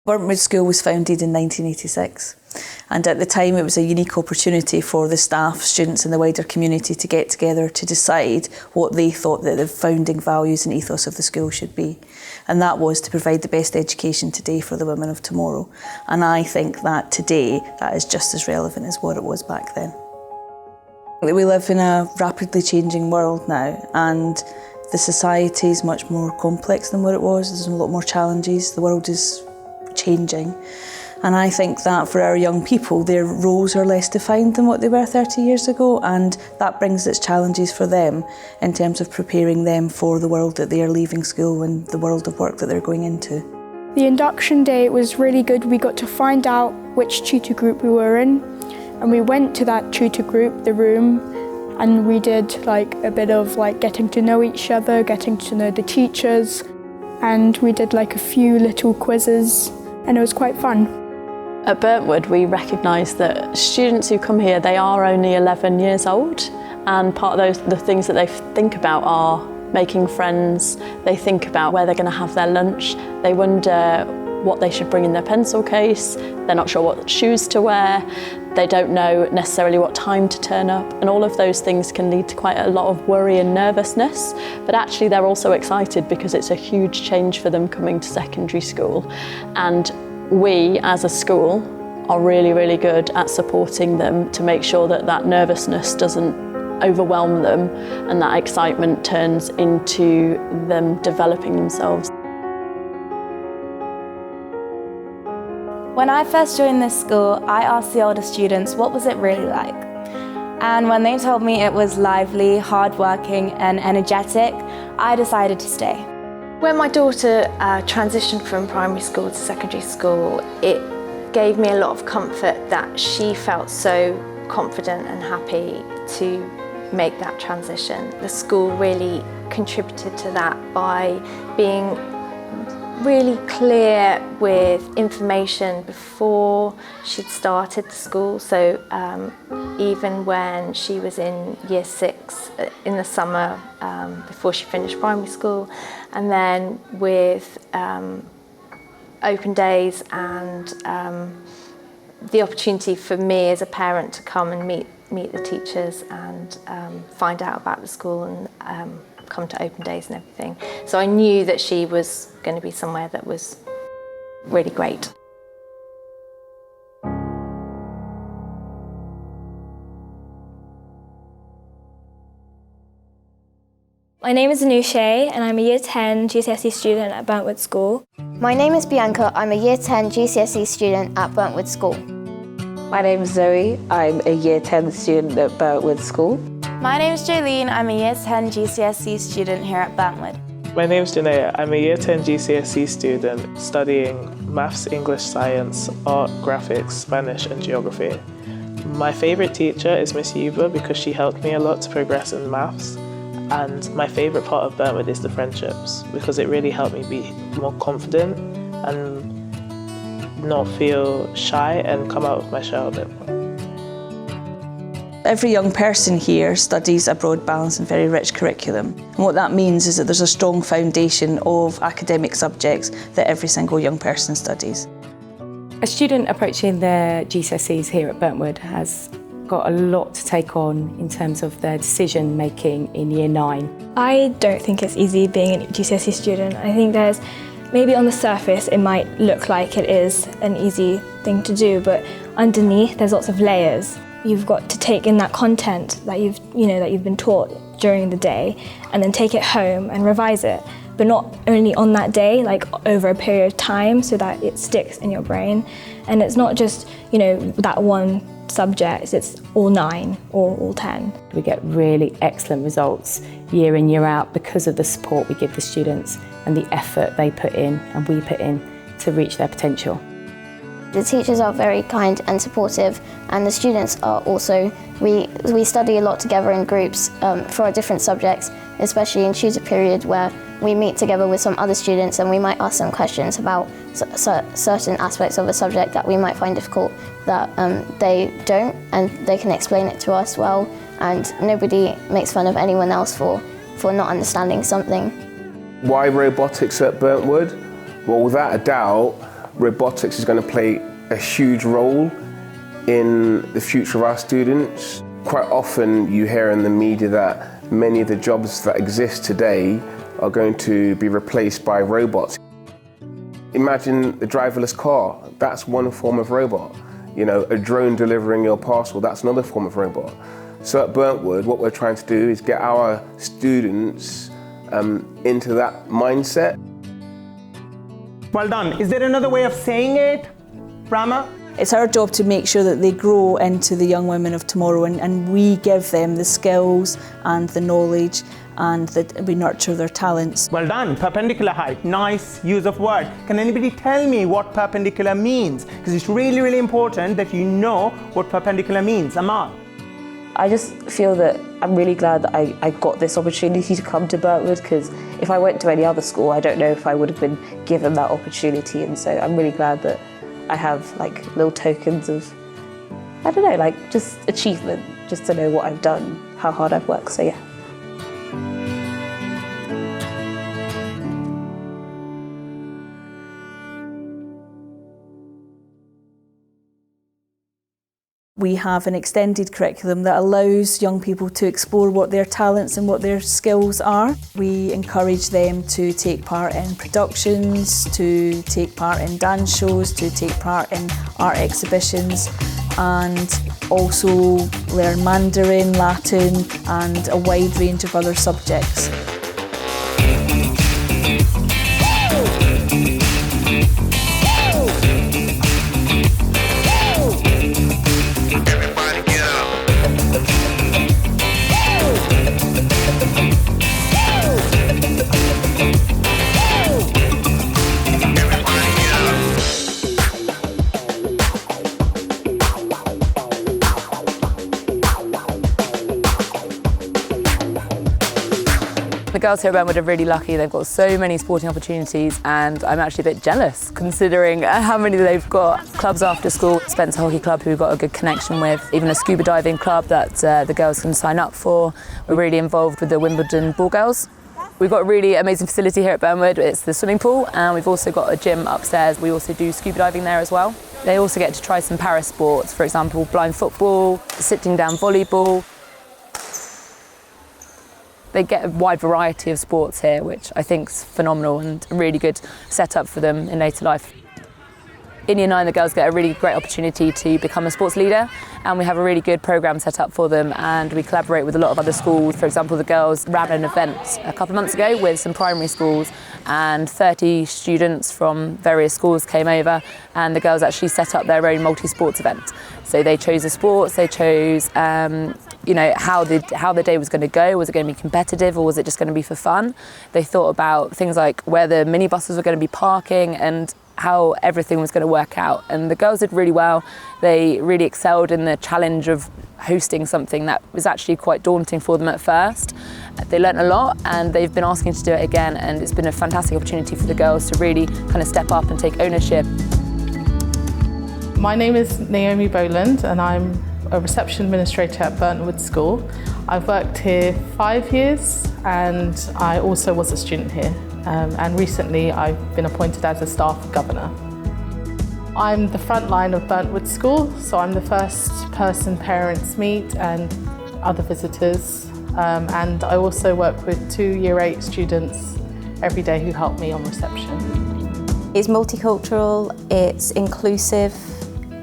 Burntwood School was founded in 1986, and at the time it was a unique opportunity for the staff, students and the wider community to get together to decide what they thought that the founding values and ethos of the school should be. And that was to provide the best education today for the women of tomorrow. And I think that today that is just as relevant as what it was back then. We live in a rapidly changing world now, and the society is much more complex than what it was. There's a lot more challenges. The world is changing. And I think that for our young people, their roles are less defined than what they were 30 years ago, and that brings its challenges for them in terms of preparing them for the world that they are leaving school and the world of work that they're going into. The induction day was really good. We got to find out which tutor group we were in, and we went to that tutor group, the room, and we did like a bit of like getting to know each other, getting to know the teachers, and we did like a few little quizzes, and it was quite fun. At Burntwood, we recognise that students who come here, they are only 11 years old, and part of the things that they think about are making friends. They think about where they're going to have their lunch. They wonder what they should bring in their pencil case. They're not sure what shoes to wear. They don't know necessarily what time to turn up, and all of those things can lead to quite a lot of worry and nervousness. But actually they're also excited because it's a huge change for them coming to secondary school. And we, as a school, are really, really good at supporting them to make sure that that nervousness doesn't overwhelm them and that excitement turns into them developing themselves. When I first joined this school, I asked the older students what was it really like. And when they told me it was lively, hardworking and energetic, I decided to stay. When my daughter transitioned from primary school to secondary school, it gave me a lot of comfort that she felt so confident and happy to make that transition. The school really contributed to that by being really clear with information before she'd started the school. So even when she was in year 6 in the summer before she finished primary school, and then with open days and the opportunity for me as a parent to come and meet the teachers and find out about the school and come to open days and everything. So I knew that she was going to be somewhere that was really great. My name is Anushe and I'm a Year 10 GCSE student at Burntwood School. My name is Bianca, I'm a Year 10 GCSE student at Burntwood School. My name is Zoe, I'm a Year 10 student at Burntwood School. My name is Jolene, I'm a Year 10 GCSE student here at Burntwood. My name is Janaea, I'm a Year 10 GCSE student studying Maths, English, Science, Art, Graphics, Spanish and Geography. My favourite teacher is Miss Yuba because she helped me a lot to progress in Maths. And my favourite part of Burntwood is the friendships because it really helped me be more confident and not feel shy and come out of my shell a bit more. Every young person here studies a broad, balanced and very rich curriculum. And what that means is that there's a strong foundation of academic subjects that every single young person studies. A student approaching their GCSEs here at Burntwood has got a lot to take on in terms of their decision making in year 9. I don't think it's easy being a GCSE student. I think there's, maybe on the surface it might look like it is an easy thing to do, but underneath there's lots of layers. You've got to take in that content that you've been taught during the day and then take it home and revise it, but not only on that day, like over a period of time so that it sticks in your brain. And it's not just, that one subject, it's all 9 or all 10. We get really excellent results year in, year out because of the support we give the students and the effort they put in and we put in to reach their potential. The teachers are very kind and supportive, and the students are also. We study a lot together in groups for our different subjects, especially in tutor period where we meet together with some other students and we might ask them questions about certain aspects of a subject that we might find difficult that they don't, and they can explain it to us well, and nobody makes fun of anyone else for not understanding something. Why robotics at Burntwood? Well, without a doubt, robotics is going to play a huge role in the future of our students. Quite often you hear in the media that many of the jobs that exist today are going to be replaced by robots. Imagine the driverless car, that's one form of robot. You know, a drone delivering your parcel, that's another form of robot. So at Burntwood, what we're trying to do is get our students into that mindset. Well done. Is there another way of saying it, Rama? It's our job to make sure that they grow into the young women of tomorrow, and we give them the skills and the knowledge, and that we nurture their talents. Well done. Perpendicular height. Nice use of word. Can anybody tell me what perpendicular means? Because it's really, really important that you know what perpendicular means. Amal. I just feel that I'm really glad that I got this opportunity to come to Burntwood, because if I went to any other school, I don't know if I would have been given that opportunity. And so I'm really glad that I have like little tokens of, I don't know, like just achievement, just to know what I've done, how hard I've worked, so yeah. We have an extended curriculum that allows young people to explore what their talents and what their skills are. We encourage them to take part in productions, to take part in dance shows, to take part in art exhibitions, and also learn Mandarin, Latin, and a wide range of other subjects. The girls here at Burntwood are really lucky. They've got so many sporting opportunities, and I'm actually a bit jealous considering how many they've got. Clubs after school, Spencer Hockey Club, who we've got a good connection with, even a scuba diving club that the girls can sign up for. We're really involved with the Wimbledon Ball Girls. We've got a really amazing facility here at Burntwood. It's the swimming pool, and we've also got a gym upstairs. We also do scuba diving there as well. They also get to try some para sports, for example, blind football, sitting down volleyball. They get a wide variety of sports here, which I think is phenomenal and a really good setup for them in later life. In Year 9, the girls get a really great opportunity to become a sports leader, and we have a really good programme set up for them, and we collaborate with a lot of other schools. For example, the girls ran an event a couple of months ago with some primary schools, and 30 students from various schools came over, and the girls actually set up their own multi-sports event. So they chose the sports, they chose you know, how the day was going to go. Was it going to be competitive, or was it just going to be for fun? They thought about things like where the minibuses were going to be parking and how everything was going to work out. And the girls did really well. They really excelled in the challenge of hosting something that was actually quite daunting for them at first. They learnt a lot, and they've been asking to do it again, and it's been a fantastic opportunity for the girls to really kind of step up and take ownership. My name is Naomi Boland, and I'm a reception administrator at Burntwood School. I've worked here 5 years, and I also was a student here. And recently I've been appointed as a staff governor. I'm the front line of Burntwood School, so I'm the first person parents meet and other visitors. And I also work with 2 Year 8 students every day who help me on reception. It's multicultural, it's inclusive.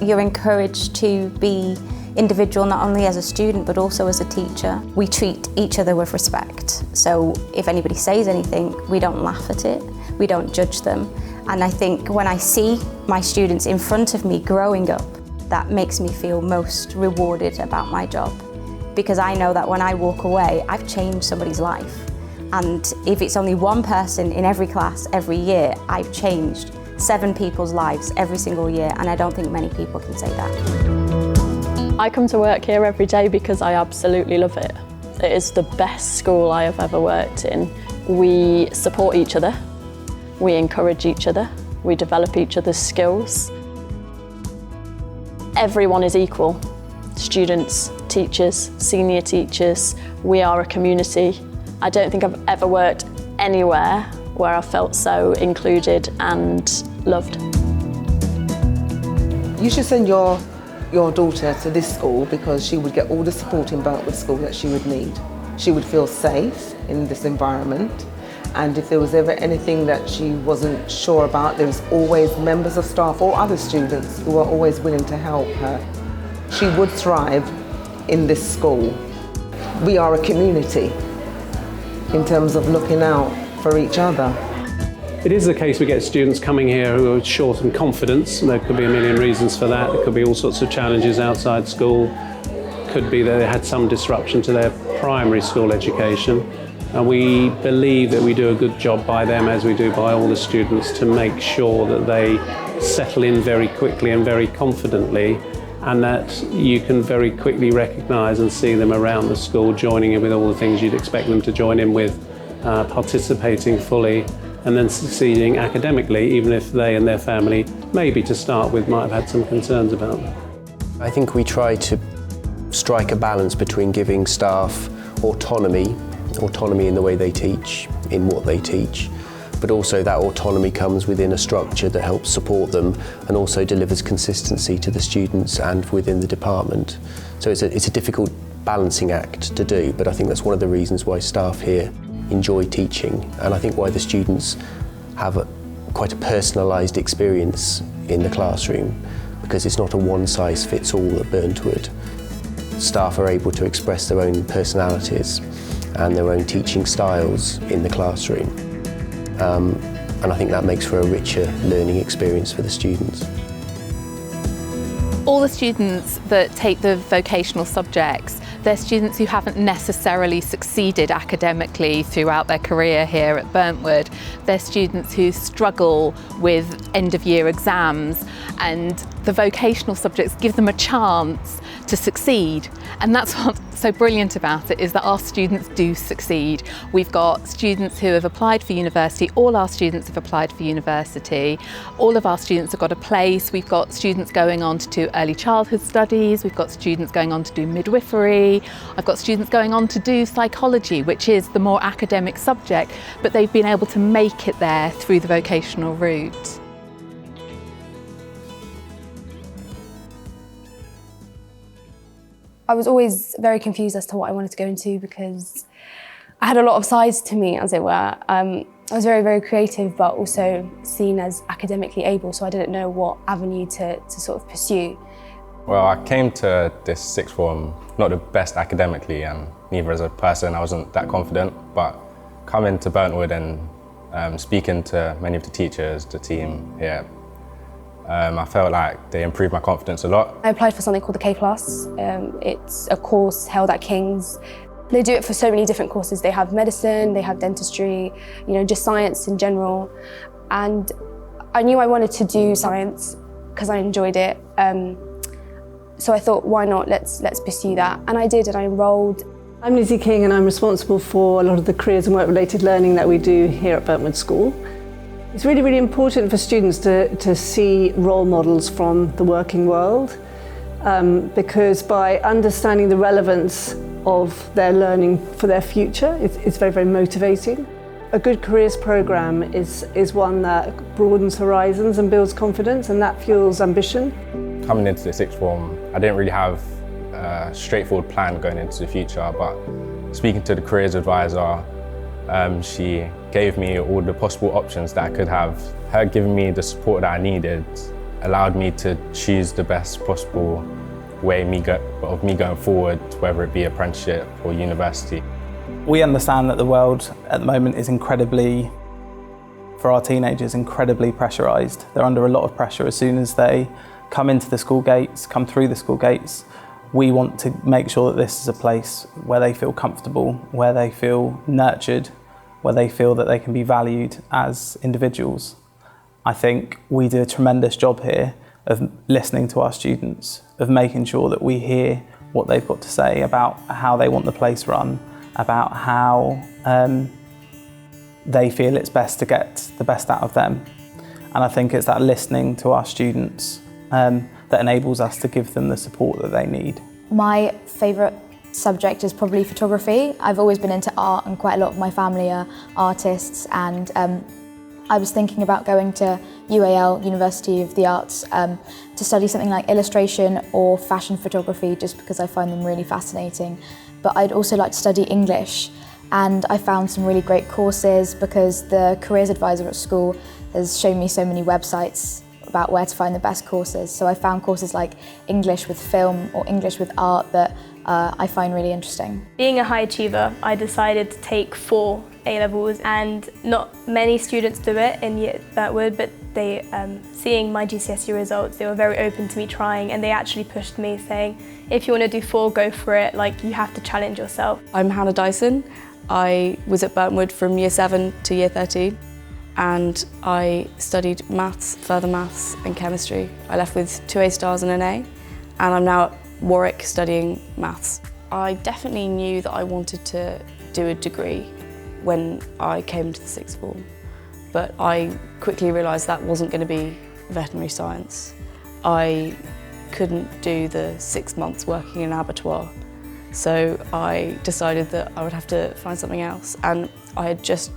You're encouraged to be individual not only as a student but also as a teacher. We treat each other with respect. So if anybody says anything, we don't laugh at it, we don't judge them. And I think when I see my students in front of me growing up, that makes me feel most rewarded about my job. Because I know that when I walk away, I've changed somebody's life. And if it's only one person in every class every year, I've changed 7 people's lives every single year, and I don't think many people can say that. I come to work here every day because I absolutely love it. It is the best school I have ever worked in. We support each other, we encourage each other, we develop each other's skills. Everyone is equal. Students, teachers, senior teachers, we are a community. I don't think I've ever worked anywhere where I felt so included and loved. You should send your daughter to this school because she would get all the support in Burntwood School that she would need. She would feel safe in this environment, and if there was ever anything that she wasn't sure about, there was always members of staff or other students who were always willing to help her. She would thrive in this school. We are a community in terms of looking out for each other. It is the case we get students coming here who are short on confidence, and there could be a million reasons for that. There could be all sorts of challenges outside school. Could be that they had some disruption to their primary school education. And we believe that we do a good job by them, as we do by all the students, to make sure that they settle in very quickly and very confidently, and that you can very quickly recognise and see them around the school joining in with all the things you'd expect them to join in with, participating fully, and then succeeding academically, even if they and their family, maybe to start with, might have had some concerns about them. I think we try to strike a balance between giving staff autonomy in the way they teach, in what they teach, but also that autonomy comes within a structure that helps support them and also delivers consistency to the students and within the department. So it's a difficult balancing act to do, but I think that's one of the reasons why staff here enjoy teaching, and I think why the students have quite a personalised experience in the classroom, because it's not a one-size-fits-all at Burntwood. Staff are able to express their own personalities and their own teaching styles in the classroom, and I think that makes for a richer learning experience for the students. All the students that take the vocational subjects, they're students who haven't necessarily succeeded academically throughout their career here at Burntwood. They're students who struggle with end-of-year exams, and the vocational subjects give them a chance to succeed. And that's what's so brilliant about it, is that our students do succeed. We've got students who have applied for university. All our students have applied for university. All of our students have got a place. We've got students going on to do early childhood studies. We've got students going on to do midwifery. I've got students going on to do psychology, which is the more academic subject, but they've been able to make it there through the vocational route. I was always very confused as to what I wanted to go into, because I had a lot of sides to me, as it were. I was very, very creative, but also seen as academically able, so I didn't know what avenue to sort of pursue. Well, I came to this sixth form not the best academically, and neither as a person. I wasn't that confident, but coming to Burntwood and speaking to many of the teachers, the team here, I felt like they improved my confidence a lot. I applied for something called the K+. It's a course held at King's. They do it for so many different courses. They have medicine, they have dentistry, you know, just science in general. And I knew I wanted to do science because I enjoyed it. So I thought, why not? Let's pursue that. And I did, and I enrolled. I'm Lizzie King, and I'm responsible for a lot of the careers and work-related learning that we do here at Burntwood School. It's really, really important for students to see role models from the working world, because by understanding the relevance of their learning for their future, it's very, very motivating. A good careers programme is one that broadens horizons and builds confidence, and that fuels ambition. Coming into the sixth form, I didn't really have a straightforward plan going into the future, but speaking to the careers advisor, she gave me all the possible options that I could have. Her giving me the support that I needed allowed me to choose the best possible way of me going forward, whether it be apprenticeship or university. We understand that the world at the moment is incredibly, for our teenagers, incredibly pressurised. They're under a lot of pressure as soon as they come into the school gates, come through the school gates. We want to make sure that this is a place where they feel comfortable, where they feel nurtured, where they feel that they can be valued as individuals. I think we do a tremendous job here of listening to our students, of making sure that we hear what they've got to say about how they want the place run, about how they feel it's best to get the best out of them. And I think it's that listening to our students that enables us to give them the support that they need. My favourite subject is probably photography. I've always been into art, and quite a lot of my family are artists, and I was thinking about going to UAL, University of the Arts, to study something like illustration or fashion photography, just because I find them really fascinating. But I'd also like to study English, and I found some really great courses because the careers advisor at school has shown me so many websites about where to find the best courses. So I found courses like English with film or English with art that I find really interesting. Being a high achiever, I decided to take 4 A-levels, and not many students do it in Burntwood, but they, seeing my GCSE results, they were very open to me trying, and they actually pushed me, saying, if you want to do 4, go for it, like you have to challenge yourself. I'm Hannah Dyson. I was at Burntwood from year 7 to year 13, and I studied maths, further maths and chemistry. I left with 2 A stars and an A, and I'm now at Warwick studying maths. I definitely knew that I wanted to do a degree when I came to the 6th form, but I quickly realised that wasn't going to be veterinary science. I couldn't do the 6 months working in an abattoir, so I decided that I would have to find something else, and I had just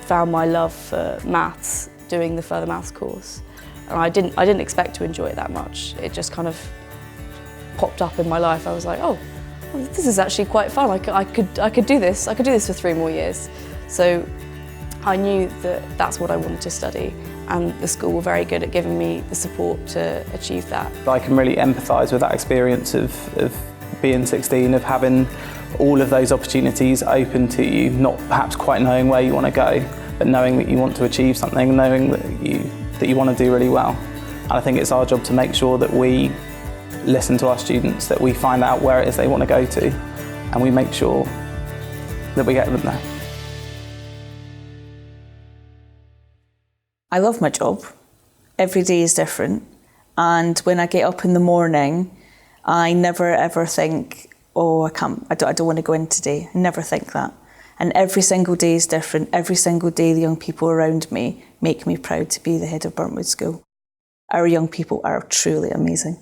found my love for maths doing the further maths course, and I didn't expect to enjoy it that much. It just kind of popped up in my life. I was like, oh, this is actually quite fun. I could do this. I could do this for 3 more years. So I knew that that's what I wanted to study, and the school were very good at giving me the support to achieve that. I can really empathise with that experience of being 16, of having all of those opportunities open to you, not perhaps quite knowing where you want to go, but knowing that you want to achieve something, knowing that you want to do really well. And I think it's our job to make sure that we listen to our students, that we find out where it is they want to go to, and we make sure that we get them there. I love my job. Every day is different, and when I get up in the morning, I never ever think, oh, I don't want to go in today. I never think that. And every single day is different. Every single day the young people around me make me proud to be the head of Burntwood School. Our young people are truly amazing.